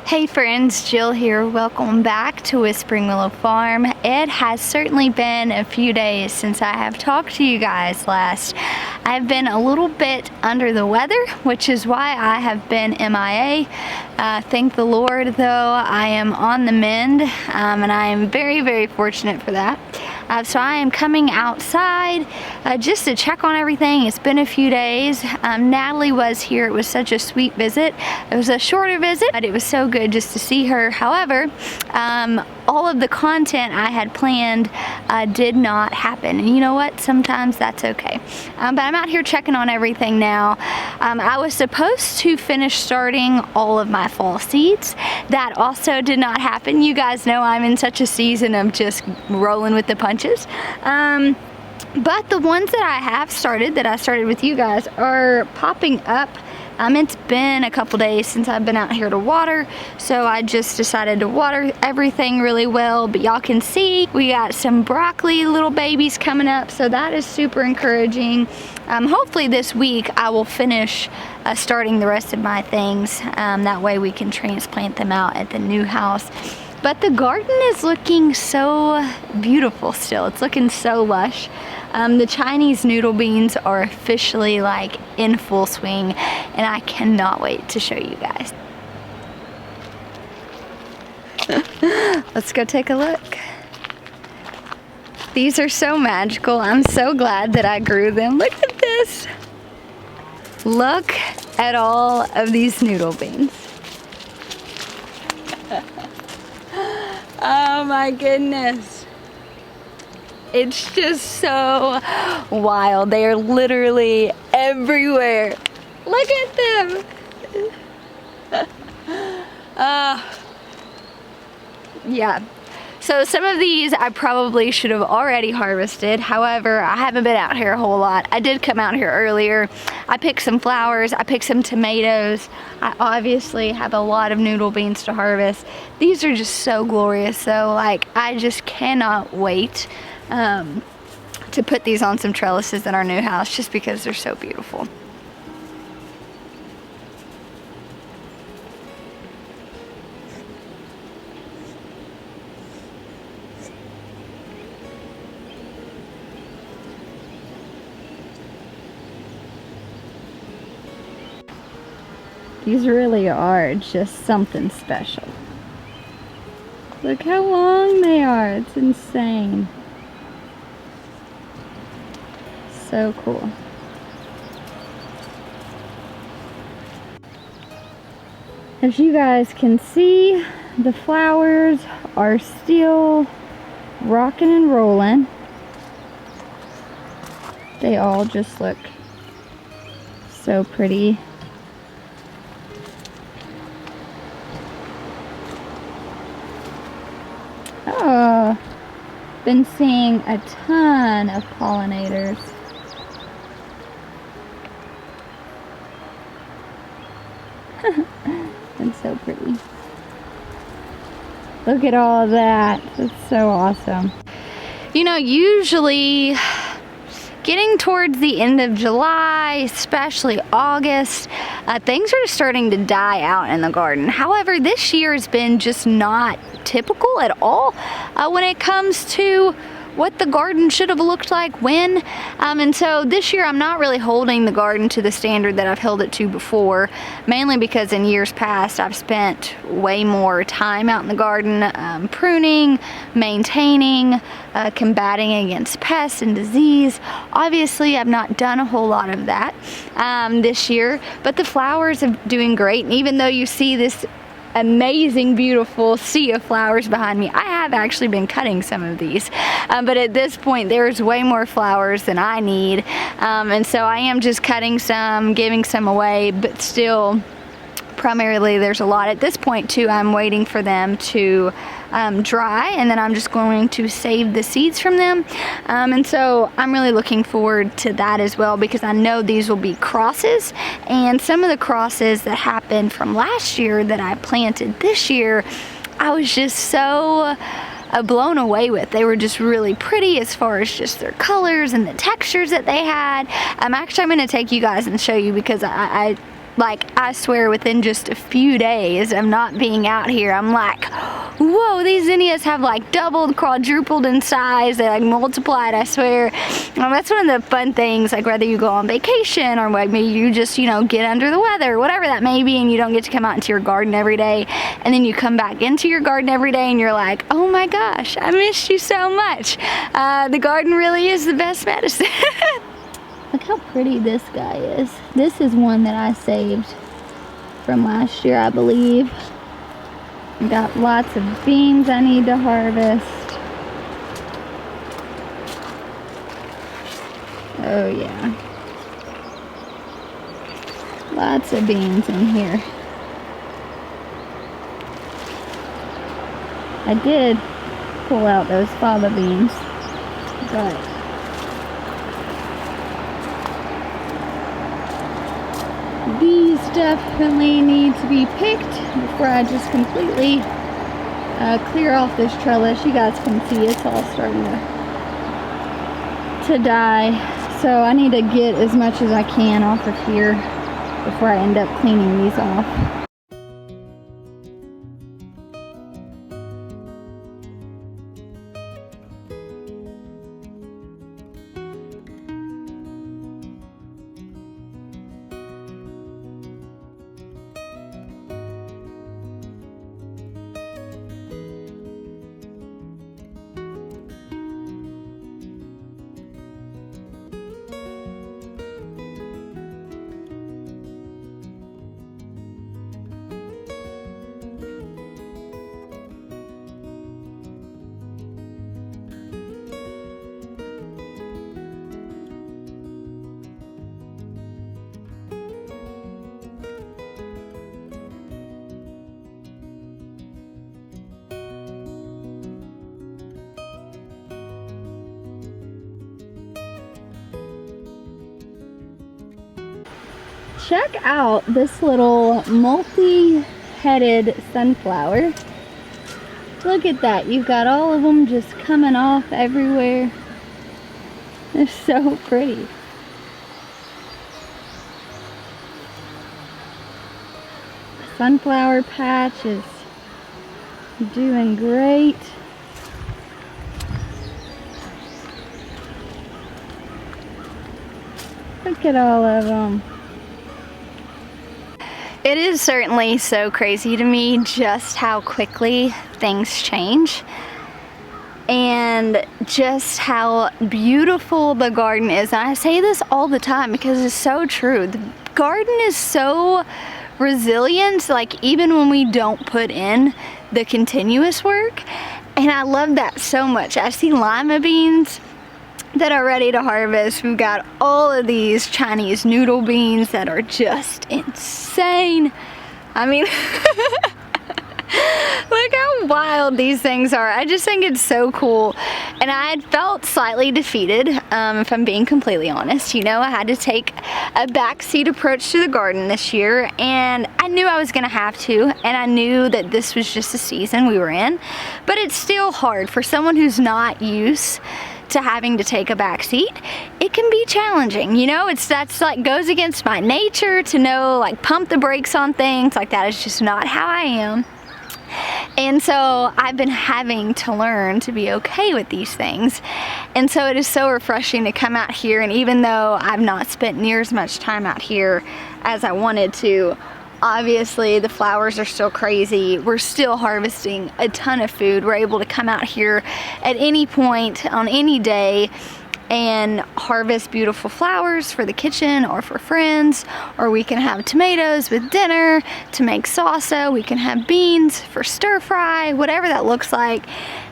Hey friends, Jill here. Welcome back to Whispering Willow Farm. It has certainly been a few days since I have talked to you guys last. I've been a little bit under the weather, which is why I have been MIA. Thank the Lord, though, I am on the mend, and I am very, very fortunate for that. So I am coming outside just to check on everything. It's been a few days. Natalie was here. It was such a sweet visit. It was a shorter visit, but it was so good just to see her. However, all of the content I had planned did not happen. And you know what? Sometimes that's okay. But I'm out here checking on everything now. I was supposed to finish starting all of my fall seeds. That also did not happen. You guys know I'm in such a season of just rolling with the punches. But the ones that I have started, that I started with you guys, are popping up. It's been a couple days since I've been out here to water, so I just decided to water everything really well. But y'all can see we got some broccoli little babies coming up, so that is super encouraging. Hopefully this week I will finish starting the rest of my things. That way we can transplant them out at the new house. But the garden is looking so beautiful still. It's looking so lush. The Chinese noodle beans are officially like in full swing, and I cannot wait to show you guys. Let's go take a look. These are so magical. I'm so glad that I grew them. Look at this. Look at all of these noodle beans. Oh my goodness. It's just so wild. They are literally everywhere. Look at them. Yeah. So some of these I probably should have already harvested. However, I haven't been out here a whole lot. I did come out here earlier. I picked some flowers. I picked some tomatoes. I obviously have a lot of noodle beans to harvest. These are just so glorious. So like, I just cannot wait to put these on some trellises in our new house just because they're so beautiful. These really are just something special. Look how long they are. It's insane. So cool. As you guys can see, the flowers are still rocking and rolling. They all just look so pretty. Oh, been seeing a ton of pollinators. It's so pretty. Look at all of that. That's so awesome. You know, usually getting towards the end of July, especially August, things are starting to die out in the garden. However, this year has been just not typical at all when it comes to what the garden should have looked like when. And so this year I'm not really holding the garden to the standard that I've held it to before, mainly because in years past I've spent way more time out in the garden pruning, maintaining, combating against pests and disease. Obviously I've not done a whole lot of that this year, but the flowers are doing great. And even though you see this amazing, beautiful sea of flowers behind me, I have actually been cutting some of these, but at this point there's way more flowers than I need, and so I am just cutting some, giving some away, but still primarily there's a lot. At this point too, I'm waiting for them to dry, and then I'm just going to save the seeds from them, and so I'm really looking forward to that as well, because I know these will be crosses, and some of the crosses that happened from last year that I planted this year, I was just so blown away with. They were just really pretty as far as just their colors and the textures that they had. Actually, I'm going to take you guys and show you, because I like, I swear within just a few days of not being out here, I'm like, whoa, these zinnias have like doubled, quadrupled in size. They like multiplied, I swear. That's one of the fun things, like whether you go on vacation or like maybe you just, you know, get under the weather, whatever that may be, and you don't get to come out into your garden every day, and then you come back into your garden every day and you're like, oh my gosh, I missed you so much. The garden really is the best medicine. Look how pretty this guy is. This is one that I saved from last year, I believe. Got lots of beans I need to harvest. Oh yeah. Lots of beans in here. I did pull out those fava beans, but these definitely need to be picked before I just completely clear off this trellis. You guys can see it's all starting to die. So I need to get as much as I can off of here before I end up cleaning these off. Check out this little multi-headed sunflower. Look at that. You've got all of them just coming off everywhere. They're so pretty. The sunflower patch is doing great. Look at all of them. It is certainly so crazy to me just how quickly things change and just how beautiful the garden is. And I say this all the time because it's so true. The garden is so resilient, like even when we don't put in the continuous work. And I love that so much. I see lima beans that are ready to harvest. We've got all of these Chinese noodle beans that are just insane. I mean, look how wild these things are. I just think it's so cool. And I had felt slightly defeated, if I'm being completely honest. You know, I had to take a backseat approach to the garden this year, and I knew I was gonna have to, and I knew that this was just the season we were in. But it's still hard for someone who's not used to having to take a back seat. It can be challenging, you know. That's like goes against my nature to know, like, pump the brakes on things like that. Is just not how I am. And so I've been having to learn to be okay with these things. And so it is so refreshing to come out here, and even though I've not spent near as much time out here as I wanted to, obviously the flowers are still crazy. We're still harvesting a ton of food. We're able to come out here at any point on any day and harvest beautiful flowers for the kitchen or for friends, or we can have tomatoes with dinner to make salsa. We can have beans for stir fry, whatever that looks like.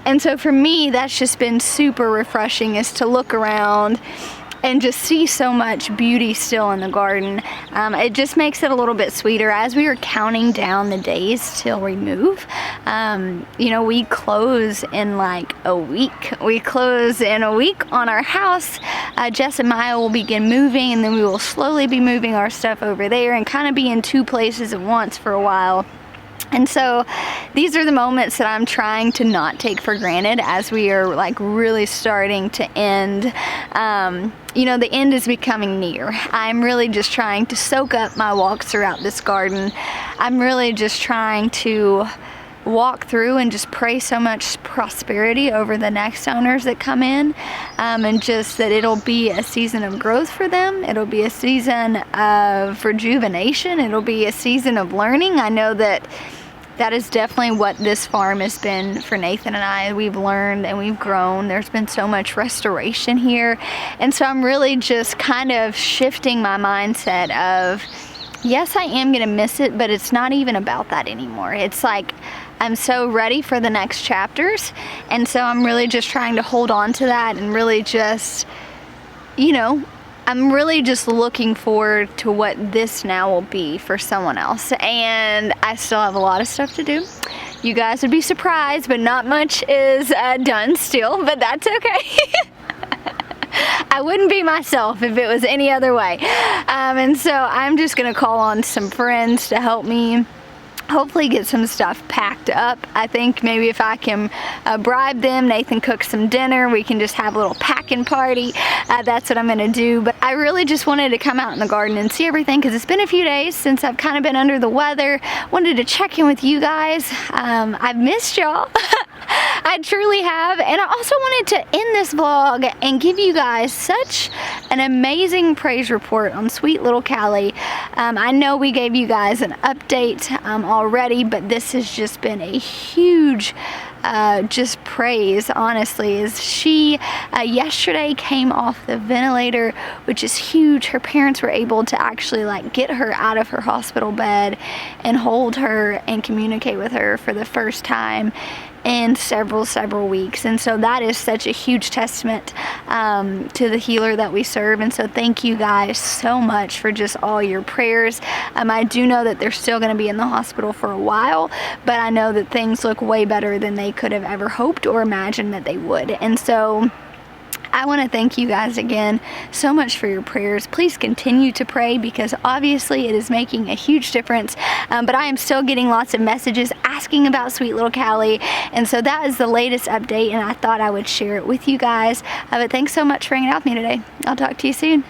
And so for me, that's just been super refreshing, is to look around and just see so much beauty still in the garden. It just makes it a little bit sweeter. As we are counting down the days till we move, you know, we close in like a week. We close in a week on our house. Jess and Maya will begin moving, and then we will slowly be moving our stuff over there and kind of be in two places at once for a while. And so these are the moments that I'm trying to not take for granted as we are like really starting to end. The end is becoming near. I'm really just trying to soak up my walks throughout this garden. I'm really just trying to walk through and just pray so much prosperity over the next owners that come in, and just that it'll be a season of growth for them. It'll be a season of rejuvenation. It'll be a season of learning. I know that is definitely what this farm has been for Nathan and I. We've learned and we've grown. There's been so much restoration here. And so I'm really just kind of shifting my mindset of, yes, I am gonna miss it, but it's not even about that anymore. It's like, I'm so ready for the next chapters. And so I'm really just trying to hold on to that and really just, I'm really just looking forward to what this now will be for someone else. And I still have a lot of stuff to do. You guys would be surprised, but not much is done still, but that's okay. I wouldn't be myself if it was any other way. And so I'm just gonna call on some friends to help me hopefully get some stuff packed up. I think maybe if I can bribe them, Nathan cooks some dinner, we can just have a little packing party. That's what I'm gonna do. But I really just wanted to come out in the garden and see everything because it's been a few days since I've kind of been under the weather. Wanted to check in with you guys. I've missed y'all. I truly have. And I also wanted to end this vlog and give you guys such an amazing praise report on sweet little Cali. I know we gave you guys an update already, but this has just been a huge just praise, honestly. Is she yesterday came off the ventilator, which is huge. Her parents were able to actually like get her out of her hospital bed and hold her and communicate with her for the first time in several weeks. And so that is such a huge testament to the healer that we serve. And so thank you guys so much for just all your prayers. I do know that they're still going to be in the hospital for a while, but I know that things look way better than they could have ever hoped or imagined that they would. And so I want to thank you guys again so much for your prayers. Please continue to pray because obviously it is making a huge difference. But I am still getting lots of messages asking about sweet little Cali. And so that is the latest update and I thought I would share it with you guys. But thanks so much for hanging out with me today. I'll talk to you soon.